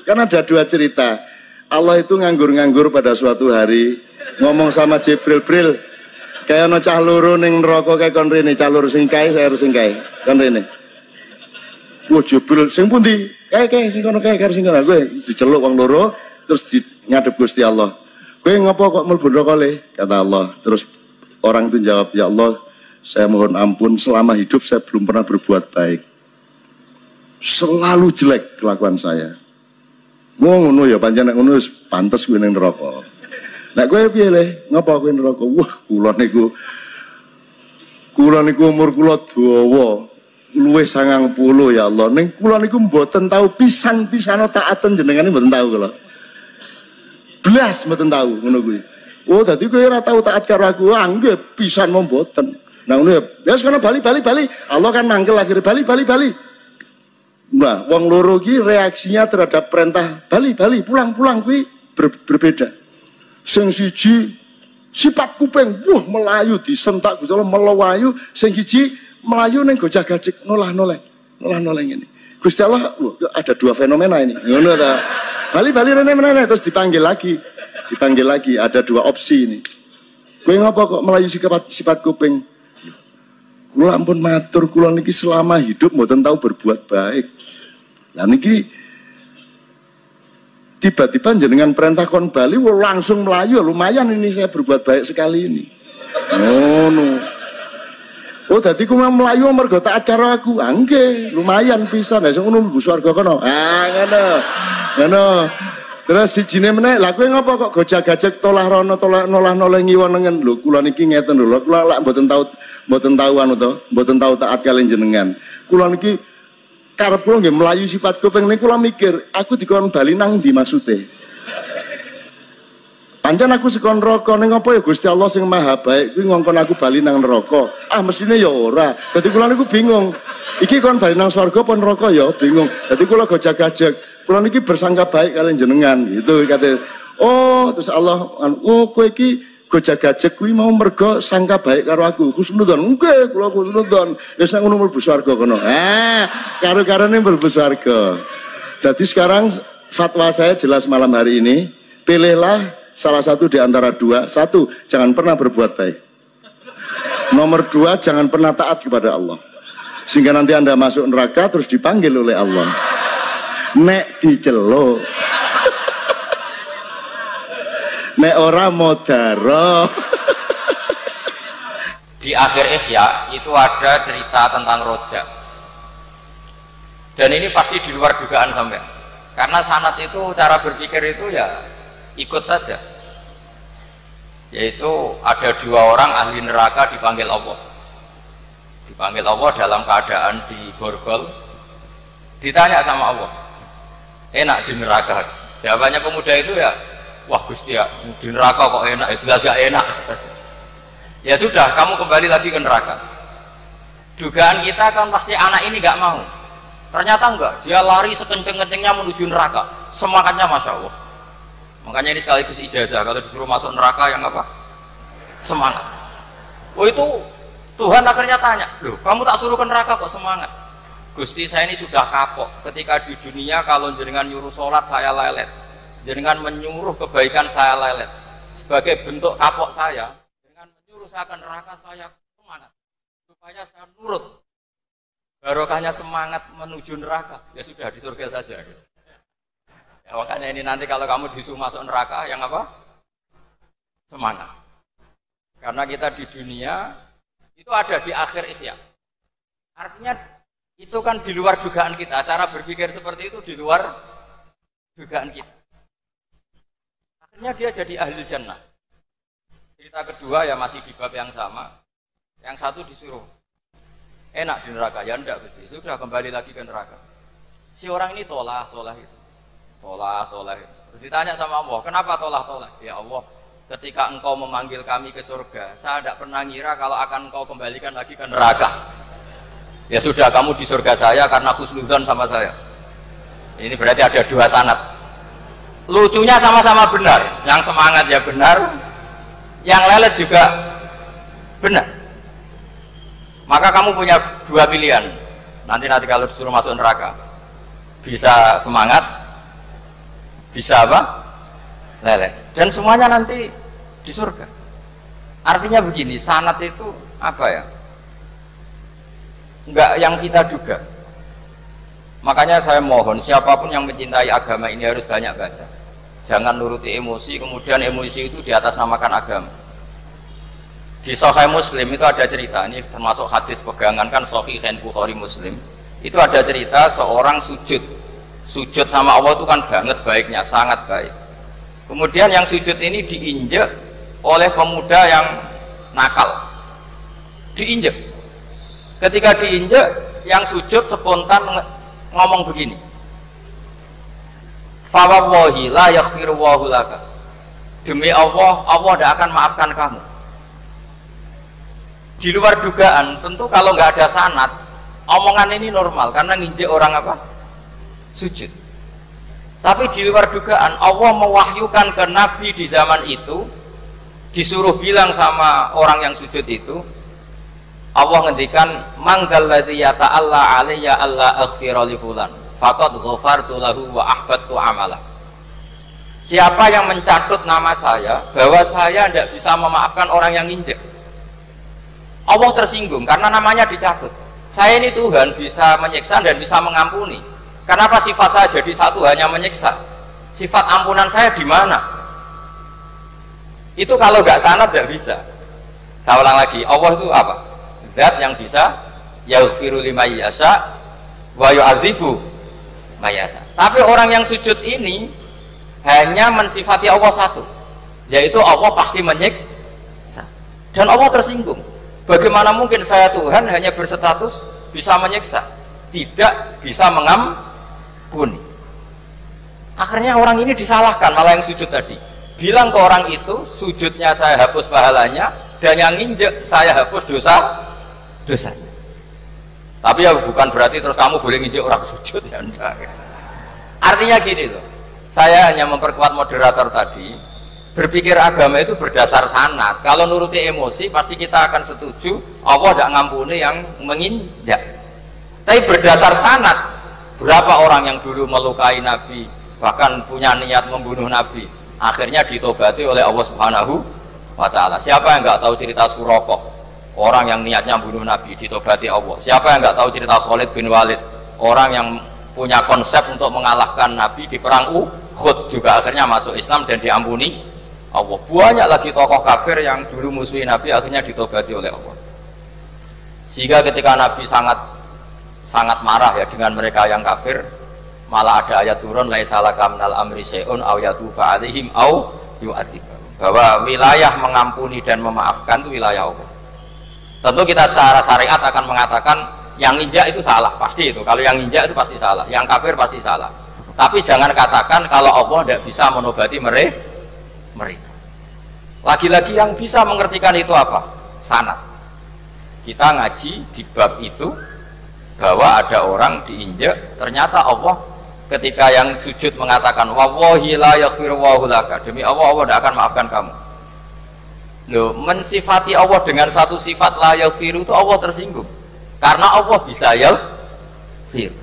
Kan ada dua cerita. Allah itu nganggur-nganggur pada suatu hari, ngomong sama Jibril, Bril, kayak ono cah loro ning neraka kayak kon rene, cah loro sing kae, saya harus sing kae, kon rene. Wah Jibril, sing pundi? Kae sing kono kae karo sing kono. Kowe diceluk wong loro, terus ngadep Gusti Allah. Kowe ngopo kok mlebu neraka le? Kata Allah. Terus orang itu jawab, ya Allah, saya mohon ampun, selama hidup saya belum pernah berbuat baik. Selalu jelek kelakuan saya. Ngono ya pancen nek ngono wis pantes kuwi ning neraka. Nek kowe piye le? Ngapa kowe neraka? Wah, kula niku umur kula dawa. Luwih 90 ya Allah. Ning kula niku mboten tahu pisan-pisan taaten jenengan mboten tahu kula. Blas mboten tahu ngono kuwi. Oh, dadi kowe ora tahu taat karo aku. Ah, nggih pisan mboten. Nah ngono ya. Ya sekono bali. Allah kan mangkel akhirnya bali. Nah, wong loro ki reaksinya terhadap perintah bali, pulang kuwi berbeda. Sing siji sifat kuping, wah melayu disentak Gusti Allah melayu, sing siji melayu ning gojag-gajeg nolah-noleh ngene. Gusti Allah, loh, ada dua fenomena ini. Ngono ta. Bali rene terus dipanggil lagi, ada dua opsi ini. Kowe ngapa kok melayu sifat kuping? Kula ampun matur, kula niki selama hidup mboten tahu berbuat baik. Lah niki tiba-tiba jenengan perintah kon bali langsung melayu, lumayan ini saya berbuat baik sekali ini. Oh, dadi ku melayu mergo taat karo aku. Ah nggih, lumayan pisan. Lah sing ngono mlebu swarga kono. Ah ngono. Terus sijine meneh, lah kowe ngapa kok gojag-gajeg tolah rono nolah-noleh ngiwonengen. Lho kula niki ngeten lho, kula lak mboten tahu taat kalian jenengan. Kula niki karep kula nggih melayu sifat kuping niku kula mikir, aku dikon bali nang ndi maksude. Pancen aku sekon neraka ning apa ya Gusti Allah sing Maha Baik kuwi ngongkon aku bali nang neraka. Ah mestine ya ora. Dadi kula niku bingung. Iki kon bali nang swarga apa neraka ya bingung. Dadi kula gojag-gajeg. Kula niki bersangka baik kalian jenengan gitu kate. Oh, terus Allah, oh kowe iki gojag-gajeg kuwi mau mergo sangka baik karo aku. Husnudzon. Nggih, kula husnudzon. Wis nek ngono mlebu swarga kono. Karo-karone mlebu swarga. Jadi sekarang fatwa saya jelas malam hari ini, pilihlah salah satu di antara dua. Satu, jangan pernah berbuat baik. Nomor dua, jangan pernah taat kepada Allah. Sehingga nanti Anda masuk neraka terus dipanggil oleh Allah. Nek diceluk. Nek ora modaro. Di akhir Ihya itu ada cerita tentang rojak. Dan ini pasti di luar dugaan sampai. Karena sanad itu cara berpikir itu ya ikut saja. Yaitu ada dua orang ahli neraka dipanggil Allah. Dipanggil Allah dalam keadaan di borgol. Ditanya sama Allah, enak di neraka? Jawabannya pemuda itu ya, wah Gusti ya, di neraka kok enak? Ya jelas gak enak. Ya sudah, kamu kembali lagi ke neraka. Dugaan kita kan pasti anak ini gak mau. Ternyata enggak, dia lari sekenceng-kencengnya menuju neraka. Semangatnya Masya Allah. Makanya ini sekaligus ijazah, kalau disuruh masuk neraka yang apa? Semangat. Oh itu Tuhan akhirnya tanya, loh kamu tak suruh ke neraka kok semangat? Gusti saya ini sudah kapok, ketika di dunia kalau jenengan nyuruh sholat saya lelet, jenengan menyuruh kebaikan saya lelet. Sebagai bentuk kapok saya, jenengan menyuruh saya ke neraka saya semangat, supaya saya nurut. Barokahnya semangat menuju neraka, ya sudah di surga saja. Ya, makanya ini nanti kalau kamu disuruh masuk neraka, yang apa? Semangat. Karena kita di dunia itu ada di akhir Ihya. Artinya itu kan di luar dugaan kita. Cara berpikir seperti itu di luar dugaan kita. Akhirnya dia jadi ahli jannah. Cerita kedua ya masih di bab yang sama. Yang satu disuruh enak di neraka, ya enggak Gusti. Sudah kembali lagi ke neraka. Si orang ini tolak itu. Tolak. Terus ditanya sama Allah, kenapa tolak? Ya Allah, ketika engkau memanggil kami ke surga, saya tidak pernah ngira kalau akan engkau kembalikan lagi ke neraka. Ya sudah, kamu di surga saya karena husnudzon sama saya. Ini berarti ada dua sanad. Lucunya sama-sama benar. Yang semangat ya benar, yang lelet juga benar. Maka kamu punya dua pilihan. Nanti kalau disuruh masuk neraka, bisa semangat bisa apa? Leleh. Dan semuanya nanti di surga. Artinya begini, sanad itu apa ya? Enggak yang kita duga. Makanya saya mohon siapapun yang mencintai agama ini harus banyak baca. Jangan nuruti emosi, kemudian emosi itu di atas namakan agama. Di Sahih Muslim itu ada cerita, ini termasuk hadis pegangan kan Sahih Bukhari Muslim. Itu ada cerita seorang sujud sama Allah itu kan banget baiknya, sangat baik. Kemudian yang sujud ini diinjek oleh pemuda yang nakal, diinjek. Ketika diinjek, yang sujud spontan ngomong begini, fawallahi la yaghfirullahu laka, demi Allah, Allah tidak akan maafkan kamu. Di luar dugaan, tentu kalau nggak ada sanad, omongan ini normal karena nginjek orang apa? Sujud. Tapi di luar dugaan, Allah mewahyukan ke Nabi di zaman itu, disuruh bilang sama orang yang sujud itu, Allah ngendikan, manggalladzi yata'alla alayya alla aghfira li fulan faqad ghafartu lahu wa ahbattu amalah. Siapa yang mencatut nama saya bahwa saya tidak bisa memaafkan orang yang nginjek, Allah tersinggung karena namanya dicatut. Saya ini Tuhan bisa menyiksa dan bisa mengampuni. Kenapa sifat saya jadi satu hanya menyiksa? Sifat ampunan saya di mana? Itu kalau nggak sanad nggak bisa. Saya ulang lagi, Allah itu apa? Zat yang bisa yaghfiru liman yasha wa yu'adzibu man yasha. Tapi orang yang sujud ini hanya mensifati Allah satu, yaitu Allah pasti menyiksa. Dan Allah tersinggung. Bagaimana mungkin saya Tuhan hanya berstatus bisa menyiksa, tidak bisa mengampuni? Akhirnya orang ini disalahkan, malah yang sujud tadi bilang ke orang itu, sujudnya saya hapus pahalanya, dan yang nginjek saya hapus dosanya. Tapi ya bukan berarti terus kamu boleh nginjek orang sujud, ya enggak. Artinya gini loh, saya hanya memperkuat moderator tadi, berpikir agama itu berdasar sanad. Kalau nuruti emosi pasti kita akan setuju Allah tidak ngampuni yang menginjak. Tapi berdasar sanad, berapa orang yang dulu melukai Nabi, bahkan punya niat membunuh Nabi, akhirnya ditobati oleh Allah Subhanahu wa Ta'ala. Siapa yang nggak tahu cerita Surakoh, orang yang niatnya bunuh Nabi, ditobati Allah. Siapa yang nggak tahu cerita Khalid bin Walid, orang yang punya konsep untuk mengalahkan Nabi di perang Uhud, juga akhirnya masuk Islam dan diampuni Allah. Banyak lagi tokoh kafir yang dulu musuhi Nabi akhirnya ditobati oleh Allah. Sehingga ketika Nabi sangat marah ya dengan mereka yang kafir, malah ada ayat turun, laisa laka minal amri syai'un aw yatuba 'alaihim aw yu'adzibahum, bahwa wilayah mengampuni dan memaafkan itu wilayah Allah. Tentu kita secara syariat akan mengatakan yang nginjak itu salah, pasti itu. Kalau yang nginjak itu pasti salah, yang kafir pasti salah. Tapi jangan katakan kalau Allah tidak bisa menobati mereka. Lagi-lagi yang bisa mengertikan itu apa? Sanad. Kita ngaji di bab itu bahwa ada orang diinjak, ternyata Allah ketika yang sujud mengatakan wallahi la yaghfirullahu laka, demi Allah, Allah tidak akan maafkan kamu. Loh, mensifati Allah dengan satu sifat la yaghfiru itu Allah tersinggung karena Allah bisa yaghfir.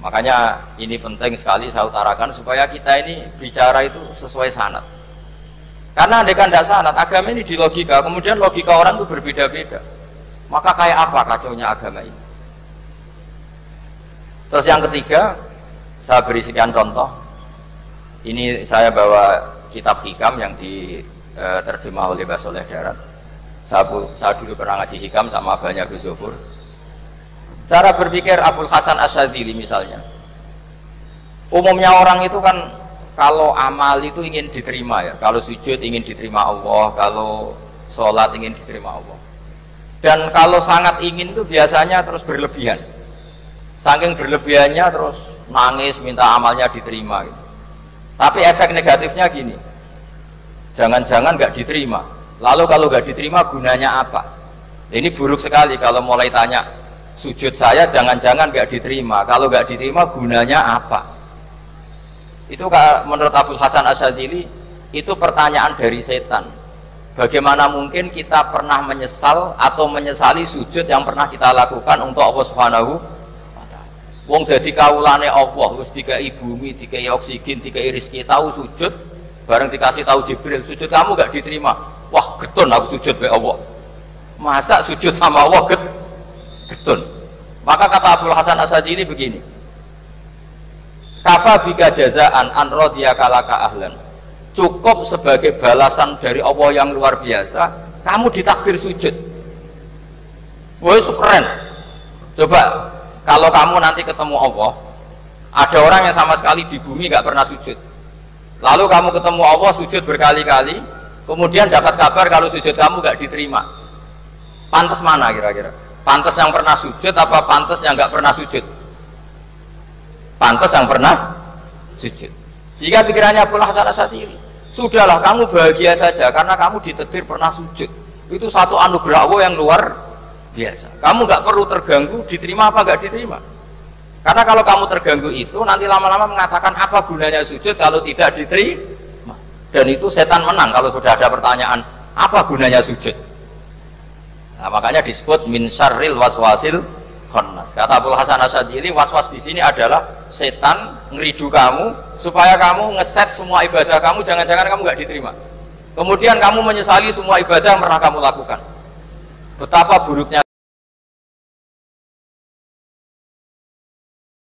Makanya ini penting sekali saya utarakan supaya kita ini bicara itu sesuai sanad. Karena andaikan tidak sanad, agama ini di logika, kemudian logika orang itu berbeda-beda. Maka kayak apa kacaunya agama ini? Terus yang ketiga, saya beri sekian contoh. Ini saya bawa kitab Hikam yang diterjemah oleh Mbah Soleh Darat. Saya dulu pernah ngaji Hikam sama banyak Gus Zufur. Cara berpikir Abul Hasan Asyadzili misalnya, umumnya orang itu kan kalau amal itu ingin diterima ya, kalau sujud ingin diterima Allah, kalau sholat ingin diterima Allah, dan kalau sangat ingin itu biasanya terus berlebihan, saking berlebihannya terus nangis minta amalnya diterima gitu. Tapi efek negatifnya gini, jangan-jangan nggak diterima, lalu kalau nggak diterima gunanya apa? Ini buruk sekali kalau mulai tanya sujud saya jangan-jangan nggak diterima, kalau nggak diterima gunanya apa? Itu menurut Abul Hasan Asyadzili itu pertanyaan dari setan. Bagaimana mungkin kita pernah menyesal atau menyesali sujud yang pernah kita lakukan untuk Allah Subhanahu wa Ta'ala? Wong dadi kawulane Allah, wis dikai bumi, dikai oksigen, dikai rezeki, tahu sujud, bareng dikasih tahu Jibril, sujud kamu gak diterima. Wah, getun aku sujud be Allah. Masa sujud sama Allah getun. Maka kata Abdul Hasan As-Sadili begini. Kafa bika jazaan an radiyaka laka ahlan. Cukup sebagai balasan dari Allah yang luar biasa, kamu ditakdir sujud. Wah, itu keren. Coba kalau kamu nanti ketemu Allah, ada orang yang sama sekali di bumi gak pernah sujud, lalu kamu ketemu Allah sujud berkali-kali, kemudian dapat kabar kalau sujud kamu gak diterima. Pantas mana kira-kira? Pantas yang pernah sujud apa pantas yang gak pernah sujud? Pantas yang pernah sujud. Sehingga pikirannya Abdul Hasan As-Sadili, sudahlah kamu bahagia saja karena kamu ditakdir pernah sujud. Itu satu anugerah Allah yang luar biasa. Kamu nggak perlu terganggu diterima apa nggak diterima, karena kalau kamu terganggu itu nanti lama-lama mengatakan apa gunanya sujud kalau tidak diterima, dan itu setan menang kalau sudah ada pertanyaan apa gunanya sujud. Nah, makanya disebut min syarril waswasil khannas. Kata Abdul Hasan As-Sadili, waswas di sini adalah setan ngeridu kamu supaya kamu ngeset semua ibadah kamu, jangan-jangan kamu nggak diterima, kemudian kamu menyesali semua ibadah yang pernah kamu lakukan. Betapa buruknya